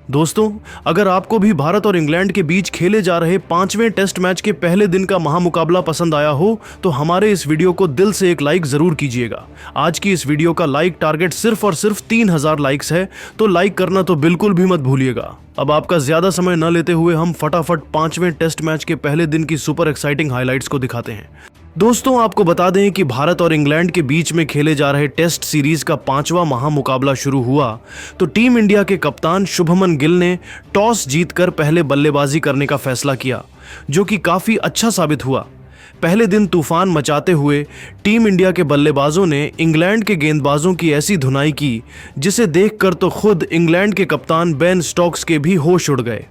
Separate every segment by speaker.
Speaker 1: दोस्तों, अगर आपको भी भारत और इंग्लैंड के बीच खेले जा रहे 5वें टेस्ट मैच के पहले दिन का महामुकाबला पसंद आया हो तो हमारे इस वीडियो को दिल से एक लाइक जरूर कीजिएगा। आज की इस वीडियो का लाइक टारगेट सिर्फ और सिर्फ 3000 लाइक्स है, तो लाइक करना तो बिल्कुल भी मत भूलिएगा। अब आपका ज्यादा समय न लेते हुए हम फटाफट 5वें टेस्ट मैच के पहले दिन की सुपर एक्साइटिंग हाइलाइट्स को दिखाते हैं। दोस्तों, आपको बता दें कि भारत और इंग्लैंड के बीच में खेले जा रहे टेस्ट सीरीज का 5वां महामुकाबला शुरू हुआ तो टीम इंडिया के कप्तान शुभमन गिल ने टॉस जीतकर पहले बल्लेबाजी करने का फैसला किया, जो कि काफी अच्छा साबित हुआ। पहले दिन तूफान मचाते हुए टीम इंडिया के बल्लेबाजों ने इंग्लैंड के गेंदबाजों की ऐसी धुनाई की जिसे देखकर तो खुद इंग्लैंड के कप्तान बेन स्टोक्स के भी होश उड़ गए।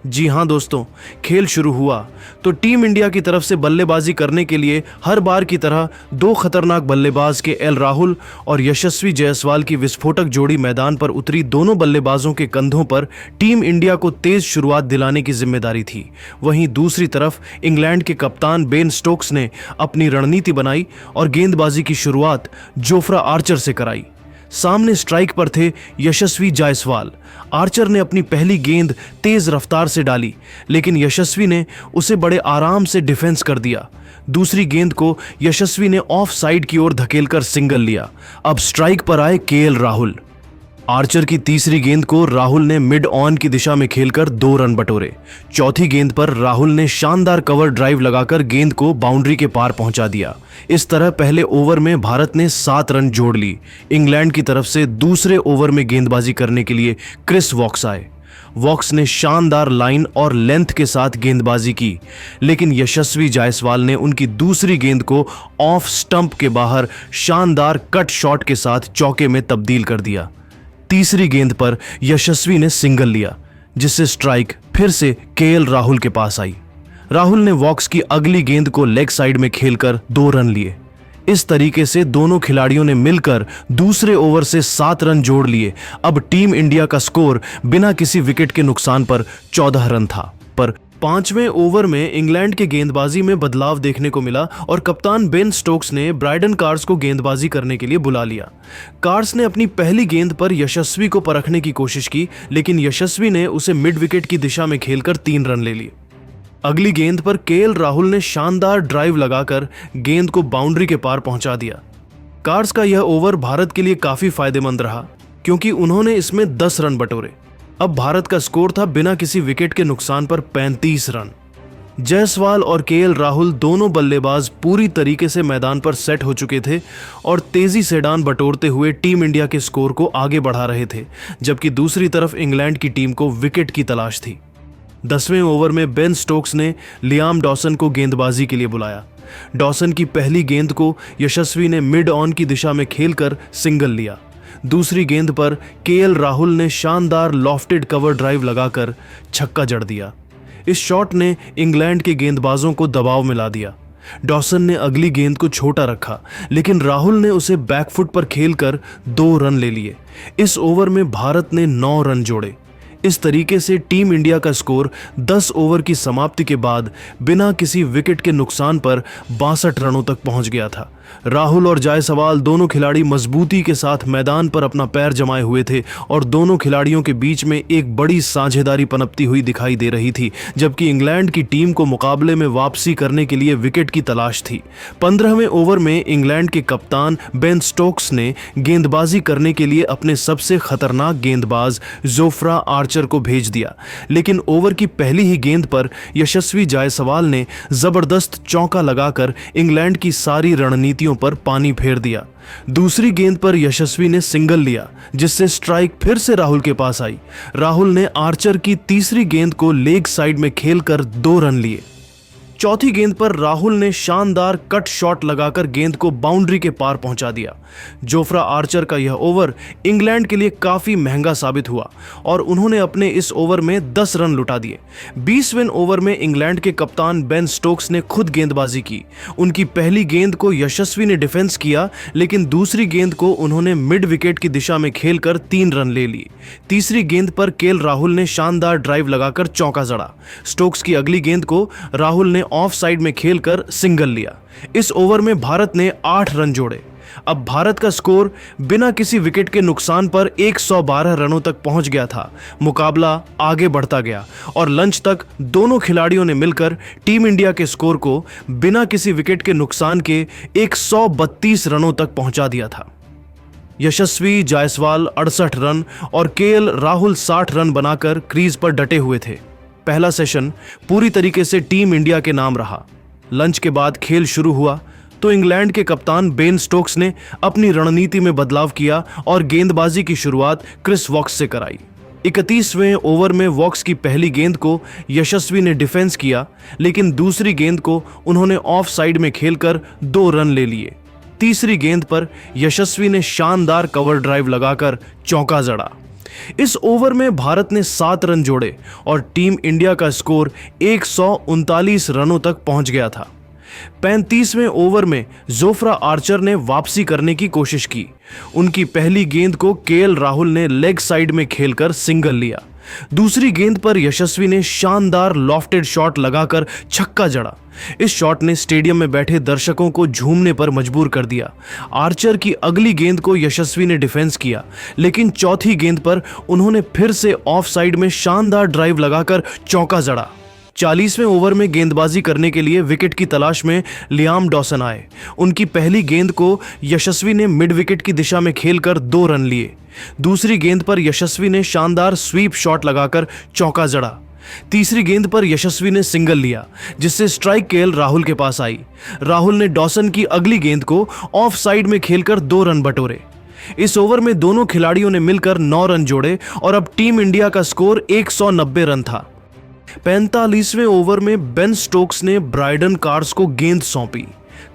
Speaker 1: जी हां दोस्तों, खेल शुरू हुआ तो टीम इंडिया की तरफ से बल्लेबाजी करने के लिए हर बार की तरह दो खतरनाक बल्लेबाज के एल राहुल और यशस्वी जायसवाल की विस्फोटक जोड़ी मैदान पर उतरी। दोनों बल्लेबाजों के कंधों पर टीम इंडिया को तेज शुरुआत दिलाने की जिम्मेदारी थी। वहीं दूसरी तरफ इंग्लैंड के कप्तान बेन स्टोक्स ने अपनी रणनीति बनाई और गेंदबाजी की शुरुआत जोफ्रा आर्चर से कराई। सामने स्ट्राइक पर थे यशस्वी जायसवाल। आर्चर ने अपनी पहली गेंद तेज रफ्तार से डाली, लेकिन यशस्वी ने उसे बड़े आराम से डिफेंस कर दिया। दूसरी गेंद को यशस्वी ने ऑफ साइड की ओर धकेलकर सिंगल लिया। अब स्ट्राइक पर आए केएल राहुल। आर्चर की तीसरी गेंद को राहुल ने मिड ऑन की दिशा में खेलकर 2 रन बटोरे। चौथी गेंद पर राहुल ने शानदार कवर ड्राइव लगाकर गेंद को बाउंड्री के पार पहुंचा दिया। इस तरह पहले ओवर में भारत ने 7 रन जोड़ ली। इंग्लैंड की तरफ से दूसरे ओवर में गेंदबाजी करने के लिए क्रिस वॉक्स आए। वॉक्स ने शानदार लाइन और लेंथ के साथ गेंदबाजी की, लेकिन यशस्वी जायसवाल ने उनकी दूसरी गेंद को ऑफ स्टंप के बाहर शानदार कट शॉट के साथ चौके में तब्दील कर दिया। तीसरी गेंद पर यशस्वी ने सिंगल लिया, जिससे स्ट्राइक फिर से केएल राहुल के पास आई। राहुल ने वॉक्स की अगली गेंद को लेग साइड में खेलकर 2 रन लिए। इस तरीके से दोनों खिलाड़ियों ने मिलकर दूसरे ओवर से 7 रन जोड़ लिए। अब टीम इंडिया का स्कोर बिना किसी विकेट के नुकसान पर 14 रन था। पर 5वें ओवर में इंग्लैंड के गेंदबाजी में बदलाव देखने को मिला और कप्तान बेन स्टोक्स ने ब्रायडन कार्स को गेंदबाजी करने के लिए बुला लिया। कार्स ने अपनी पहली गेंद पर यशस्वी को परखने की कोशिश की, लेकिन यशस्वी ने उसे मिड विकेट की दिशा में खेलकर 3 रन ले लिए। अगली गेंद पर केएल राहुल ने शानदार ड्राइव लगाकर गेंद को बाउंड्री के पार पहुंचा दिया। कार्स का यह ओवर भारत के लिए काफी फायदेमंद रहा, क्योंकि उन्होंने इसमें 10 रन बटोरे। अब भारत का स्कोर था बिना किसी विकेट के नुकसान पर 35 रन। जायसवाल और केएल राहुल दोनों बल्लेबाज पूरी तरीके से मैदान पर सेट हो चुके थे और तेजी से रन बटोरते हुए टीम इंडिया के स्कोर को आगे बढ़ा रहे थे, जबकि दूसरी तरफ इंग्लैंड की टीम को विकेट की तलाश थी। 10वें ओवर में बेन स्टोक्स ने लियाम डॉसन को गेंदबाजी के लिए बुलाया। डॉसन की पहली गेंद को यशस्वी ने मिड ऑन की दिशा में खेलकर सिंगल लिया। दूसरी गेंद पर केएल राहुल ने शानदार लॉफ्टेड कवर ड्राइव लगाकर छक्का जड़ दिया। इस शॉट ने इंग्लैंड के गेंदबाजों को दबाव में ला दिया। डॉसन ने अगली गेंद को छोटा रखा, लेकिन राहुल ने उसे बैकफुट पर खेलकर 2 रन ले लिए। इस ओवर में भारत ने 9 रन जोड़े। इस तरीके से टीम इंडिया का स्कोर 10 ओवर की समाप्ति के बाद बिना किसी विकेट के नुकसान पर 62 रनों तक पहुंच गया था। राहुल और जायसवाल दोनों खिलाड़ी मजबूती के साथ मैदान पर अपना पैर जमाए हुए थे और दोनों खिलाड़ियों के बीच में एक बड़ी साझेदारी पनपती हुई दिखाई दे रही थी, जबकि इंग्लैंड की टीम को मुकाबले में वापसी करने के लिए विकेट की तलाश थी। 15वें ओवर में इंग्लैंड के कप्तान बेन स्टोक्स ने गेंदबाजी करने के लिए अपने सबसे खतरनाक गेंदबाज जोफ्रा आर्चर को भेज दिया, लेकिन ओवर की पहली ही गेंद पर यशस्वी जायसवाल ने जबरदस्त चौका लगाकर इंग्लैंड की सारी रणनीतियों पर पानी फेर दिया। दूसरी गेंद पर यशस्वी ने सिंगल लिया, जिससे स्ट्राइक फिर से राहुल के पास आई। राहुल ने आर्चर की तीसरी गेंद को लेग साइड में खेलकर 2 रन लिए। चौथी गेंद पर राहुल ने शानदार कट शॉट लगाकर गेंद को बाउंड्री के पार पहुंचा दिया। जोफ्रा आर्चर का यह ओवर इंग्लैंड के लिए काफी महंगा साबित हुआ और उन्होंने अपने इस ओवर में 10 रन लुटा दिए। 20वें ओवर में इंग्लैंड के कप्तान बेन स्टोक्स ने खुद गेंदबाजी की। उनकी पहली गेंद को यशस्वी ने डिफेंस किया, लेकिन दूसरी गेंद को उन्होंने मिड विकेट की दिशा में खेलकर 3 रन ले लिए। तीसरी गेंद पर केएल राहुल ने शानदार ड्राइव लगाकर चौका जड़ा। स्टोक्स की अगली गेंद को राहुल ने ऑफ साइड में खेलकर सिंगल लिया। इस ओवर में भारत ने 8 रन जोड़े। अब भारत का स्कोर बिना किसी विकेट के नुकसान पर 112 रनों तक पहुंच गया था। मुकाबला आगे बढ़ता गया और लंच तक दोनों खिलाड़ियों ने मिलकर टीम इंडिया के स्कोर को बिना किसी विकेट के नुकसान के 132 रनों तक पहुंचा दिया था। यशस्वी जायसवाल 68 रन और केएल राहुल 60 रन बनाकर क्रीज पर डटे हुए थे। पहला सेशन पूरी तरीके से टीम इंडिया के नाम रहा। लंच के बाद खेल शुरू हुआ तो इंग्लैंड के कप्तान बेन स्टोक्स ने अपनी रणनीति में बदलाव किया और गेंदबाजी की शुरुआत क्रिस वॉक्स से कराई। 31वें ओवर में वॉक्स की पहली गेंद को यशस्वी ने डिफेंस किया, लेकिन दूसरी गेंद को उन्होंने ऑफ साइड में खेलकर 2 रन ले लिए। तीसरी गेंद पर यशस्वी ने शानदार कवर ड्राइव लगाकर चौका जड़ा। इस ओवर में भारत ने 7 रन जोड़े और टीम इंडिया का स्कोर 139 रनों तक पहुंच गया था। 35वें ओवर में जोफ्रा आर्चर ने वापसी करने की कोशिश की। उनकी पहली गेंद को केएल राहुल ने लेग साइड में खेलकर सिंगल लिया। दूसरी गेंद पर यशस्वी ने शानदार लॉफ्टेड शॉट लगाकर छक्का जड़ा। इस शॉट ने स्टेडियम में बैठे दर्शकों को झूमने पर मजबूर कर दिया। आर्चर की अगली गेंद को यशस्वी ने डिफेंस किया, लेकिन चौथी गेंद पर उन्होंने फिर से ऑफ साइड में शानदार ड्राइव लगाकर चौका जड़ा। 40वें ओवर में गेंदबाजी करने के लिए विकेट की तलाश में लियाम डॉसन आए। उनकी पहली गेंद को यशस्वी ने मिड विकेट की दिशा में खेलकर 2 रन लिए। दूसरी गेंद पर यशस्वी ने शानदार स्वीप शॉट लगाकर चौका जड़ा। तीसरी गेंद पर यशस्वी ने सिंगल लिया, जिससे स्ट्राइक केएल राहुल के पास आई। राहुल ने डॉसन की अगली गेंद को ऑफ साइड में खेलकर 2 रन बटोरे। इस ओवर में दोनों खिलाड़ियों ने मिलकर 9 रन जोड़े और अब टीम इंडिया का स्कोर 190 रन था। 45वें ओवर में बेन स्टोक्स ने ब्राइडन कार्स को गेंद सौंपी।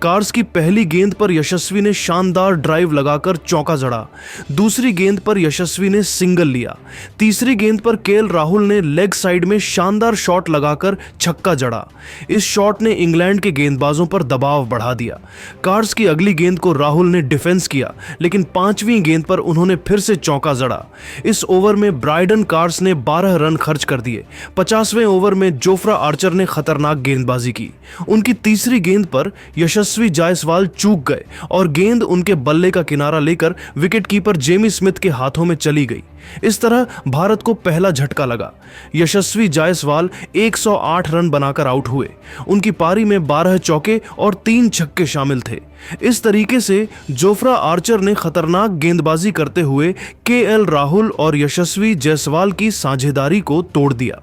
Speaker 1: कार्स की पहली गेंद पर यशस्वी ने शानदार ड्राइव लगाकर चौका जड़ा। दूसरी गेंद पर यशस्वी ने सिंगल लिया। तीसरी गेंद पर केएल राहुल ने लेग साइड में शानदार शॉट लगाकर छक्का जड़ा। इस शॉट ने इंग्लैंड के गेंदबाजों पर दबाव बढ़ा दिया। कार्स की अगली गेंद को राहुल ने डिफेंस किया, लेकिन 5वीं गेंद पर उन्होंने फिर से चौका जड़ा। इस ओवर में ब्राइडन कार्स ने 12 रन खर्च कर दिए। 50वें ओवर में जोफ्रा आर्चर ने खतरनाक गेंदबाजी की। उनकी तीसरी गेंद पर यशस्वी जायसवाल चूक गए और गेंद उनके बल्ले का किनारा लेकर विकेटकीपर जेमी स्मिथ के हाथों में चली गई। इस तरह भारत को पहला झटका लगा। यशस्वी जायसवाल 108 रन बनाकर आउट हुए। उनकी पारी में 12 चौके और 3 छक्के शामिल थे। इस तरीके से जोफ्रा आर्चर ने खतरनाक गेंदबाजी करते हुए केएल राहुल और यशस्वी जायसवाल की साझेदारी को तोड़ दिया।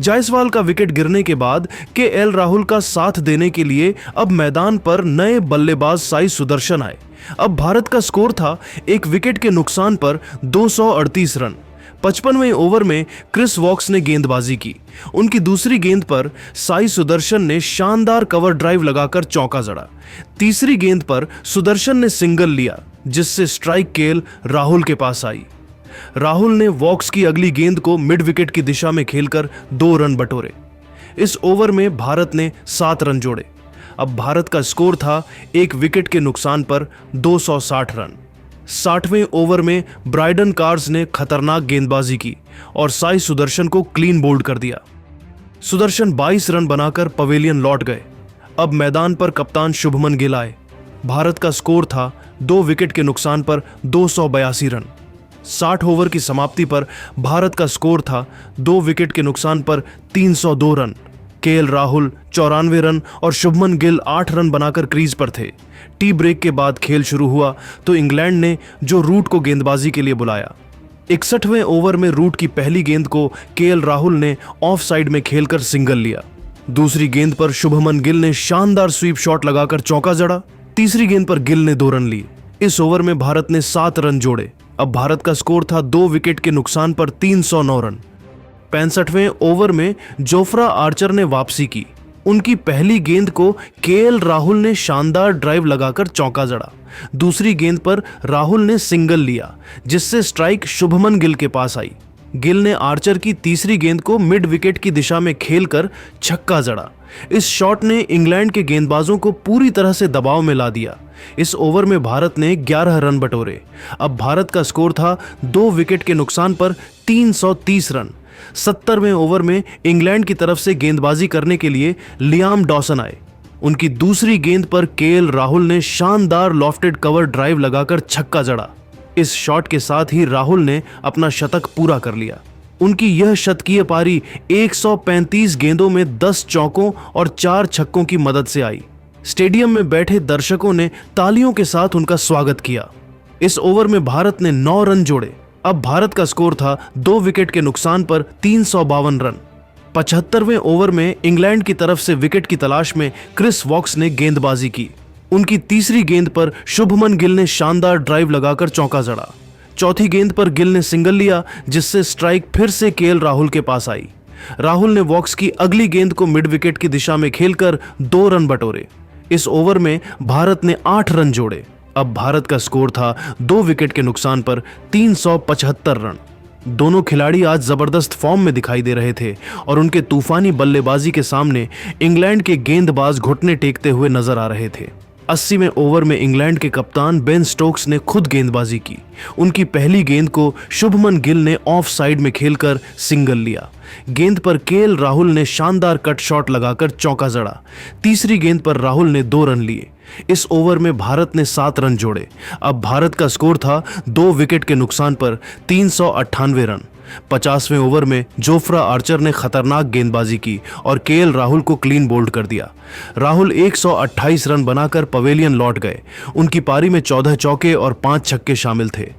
Speaker 1: जायसवाल का विकेट गिरने के बाद केएल राहुल का साथ देने के लिए अब मैदान पर नए बल्लेबाज साई सुदर्शन आए। अब भारत का स्कोर था 1 विकेट के नुकसान पर 238 रन। 55वें ओवर में क्रिस वॉक्स ने गेंदबाजी की। उनकी दूसरी गेंद पर साई सुदर्शन ने शानदार कवर ड्राइव लगाकर चौका जड़ा। तीसरी गेंद पर सुदर्शन ने सिंगल लिया, जिससे स्ट्राइक केएल राहुल के पास आई। राहुल ने वॉक्स की अगली गेंद को मिड विकेट की दिशा में खेलकर 2 रन बटोरे। इस ओवर में भारत ने 7 रन जोड़े। अब भारत का स्कोर था 1 विकेट के नुकसान पर 260 रन। 60वें ओवर में ब्राइडन कार्स ने खतरनाक गेंदबाजी की और साई सुदर्शन को क्लीन बोल्ड कर दिया। सुदर्शन 22 रन बनाकर पवेलियन लौट गए। अब मैदान पर कप्तान शुभमन गिल आए। भारत का स्कोर था 2 विकेट के नुकसान पर 282 रन। 60 ओवर की समाप्ति पर भारत का स्कोर था 2 विकेट के नुकसान पर 302 रन। केएल राहुल 94 रन और शुभमन गिल 8 रन बनाकर क्रीज पर थे। टी ब्रेक के बाद खेल शुरू हुआ तो इंग्लैंड ने जो रूट को गेंदबाजी के लिए बुलाया। 61वें ओवर में रूट की पहली गेंद को केएल राहुल ने ऑफ साइड में खेलकर सिंगल लिया। दूसरी गेंद पर शुभमन गिल ने शानदार स्वीप शॉट लगाकर चौका जड़ा। तीसरी गेंद पर गिल ने 2 रन लिए। इस ओवर में भारत ने 7 रन जोड़े। अब भारत का स्कोर था 2 विकेट के नुकसान पर 309 रन। 65वें ओवर में जोफ्रा आर्चर ने वापसी की। उनकी पहली गेंद को केएल राहुल ने शानदार ड्राइव लगाकर चौका जड़ा। दूसरी गेंद पर राहुल ने सिंगल लिया, जिससे स्ट्राइक शुभमन गिल के पास आई। गिल ने आर्चर की तीसरी गेंद को मिड विकेट की दिशा में खेलकर छक्का जड़ा। इस शॉट ने इंग्लैंड के गेंदबाजों को पूरी तरह से दबाव में ला दिया। इस ओवर में भारत ने 11 रन बटोरे। अब भारत का स्कोर था 2 विकेट के नुकसान पर 330 रन। 70वें ओवर में इंग्लैंड की तरफ से गेंदबाजी करने के लिए लियाम डॉसन आए। उनकी दूसरी गेंद पर केएल राहुल ने शानदार लॉफ्टेड कवर ड्राइव लगाकर छक्का जड़ा। इस शॉट के साथ ही राहुल ने अपना शतक पूरा कर लिया। उनकी यह शतकीय पारी 135 गेंदों में 10 चौकों और 4 छक्कों की मदद से आई। स्टेडियम में बैठे दर्शकों ने तालियों के साथ उनका स्वागत किया। इस ओवर में भारत ने 9 रन जोड़े। अब भारत का स्कोर था 2 विकेट के नुकसान पर 352 रन। 75वें ओवर में इंग्लैंड की तरफ से विकेट की तलाश में क्रिस वॉक्स ने गेंदबाजी की। उनकी तीसरी गेंद पर शुभमन गिल ने शानदार ड्राइव लगाकर चौका जड़ा। चौथी गेंद पर गिल ने सिंगल लिया, जिससे स्ट्राइक फिर से केएल राहुल के पास आई। राहुल ने वॉक्स की अगली गेंद को मिड विकेट की दिशा में खेलकर 2 रन बटोरे। इस ओवर में भारत ने 8 रन जोड़े। अब भारत का स्कोर था 2 विकेट के नुकसान पर 375 रन। दोनों खिलाड़ी आज जबरदस्त फॉर्म में दिखाई दे रहे थे और उनके तूफानी बल्लेबाजी के सामने इंग्लैंड के गेंदबाज घुटने टेकते हुए नजर आ रहे थे। 80वें ओवर में इंग्लैंड के कप्तान बेन स्टोक्स ने खुद गेंदबाजी की। उनकी पहली गेंद को शुभमन गिल ने ऑफ साइड में खेलकर सिंगल लिया। गेंद पर केएल राहुल ने शानदार कट शॉट लगाकर चौका जड़ा। तीसरी गेंद पर राहुल ने 2 रन लिए। इस ओवर में भारत ने 7 रन जोड़े। अब भारत का स्कोर था 2 विकेट के नुकसान पर 398 रन। 50वें ओवर में जोफ्रा आर्चर ने खतरनाक गेंदबाजी की और केएल राहुल को क्लीन बोल्ड कर दिया। राहुल 128 रन बनाकर पवेलियन लौट गए। उनकी पारी में 14 चौके और 5 छक्के शामिल थे।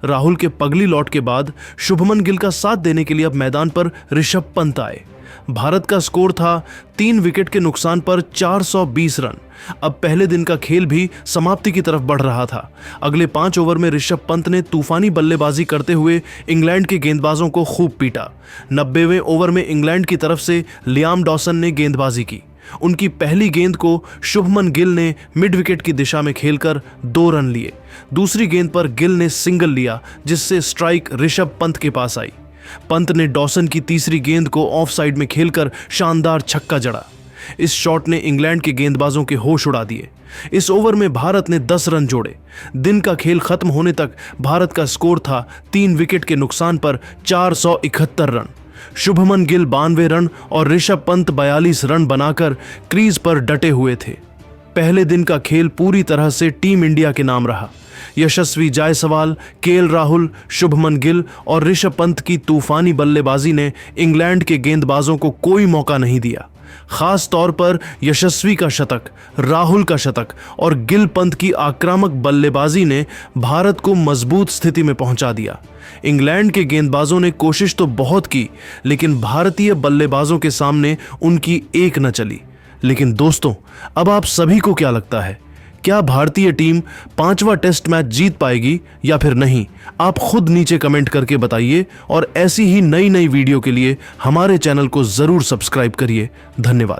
Speaker 1: राहुल के पगली लौट के बाद शुभमन गिल का साथ देने के लिए अब मैदान पर ऋषभ पंत आए। भारत का स्कोर था 3 विकेट के नुकसान पर 420 रन। अब पहले दिन का खेल भी समाप्ति की तरफ बढ़ रहा था। अगले 5 ओवर में ऋषभ पंत ने तूफानी बल्लेबाजी करते हुए इंग्लैंड के गेंदबाजों को खूब पीटा। 90वें ओवर में इंग्लैंड की तरफ से लियाम डॉसन ने गेंदबाजी की। उनकी पहली गेंद को शुभमन गिल ने मिड विकेट की दिशा में खेलकर 2 रन लिए। दूसरी गेंद पर गिल ने सिंगल लिया, जिससे स्ट्राइक ऋषभ पंत के पास आई। पंत ने डॉसन की तीसरी गेंद को ऑफ साइड में खेलकर शानदार छक्का जड़ा। इस शॉट ने इंग्लैंड के गेंदबाजों के होश उड़ा दिए। इस ओवर में भारत ने 10 रन जोड़े। दिन का खेल खत्म होने तक भारत का स्कोर था 3 विकेट के नुकसान पर 471 रन। शुभमन गिल 92 रन और ऋषभ पंत 42 रन बनाकर क्रीज पर डटे हुए थे। पहले दिन का खेल पूरी तरह से टीम इंडिया के नाम रहा। यशस्वी जायसवाल, केएल राहुल, शुभमन गिल और ऋषभ पंत की तूफानी बल्लेबाजी ने इंग्लैंड के गेंदबाजों को कोई मौका नहीं दिया। खास तौर पर यशस्वी का शतक, राहुल का शतक और गिल पंत की आक्रामक बल्लेबाजी ने भारत को मजबूत स्थिति में पहुंचा दिया। इंग्लैंड के गेंदबाजों ने कोशिश तो बहुत की, लेकिन भारतीय बल्लेबाजों के सामने उनकी एक न चली। लेकिन दोस्तों, अब आप सभी को क्या लगता है? क्या भारतीय टीम 5वां टेस्ट मैच जीत पाएगी या फिर नहीं? आप खुद नीचे कमेंट करके बताइए और ऐसी ही नई वीडियो के लिए हमारे चैनल को जरूर सब्सक्राइब करिए। धन्यवाद।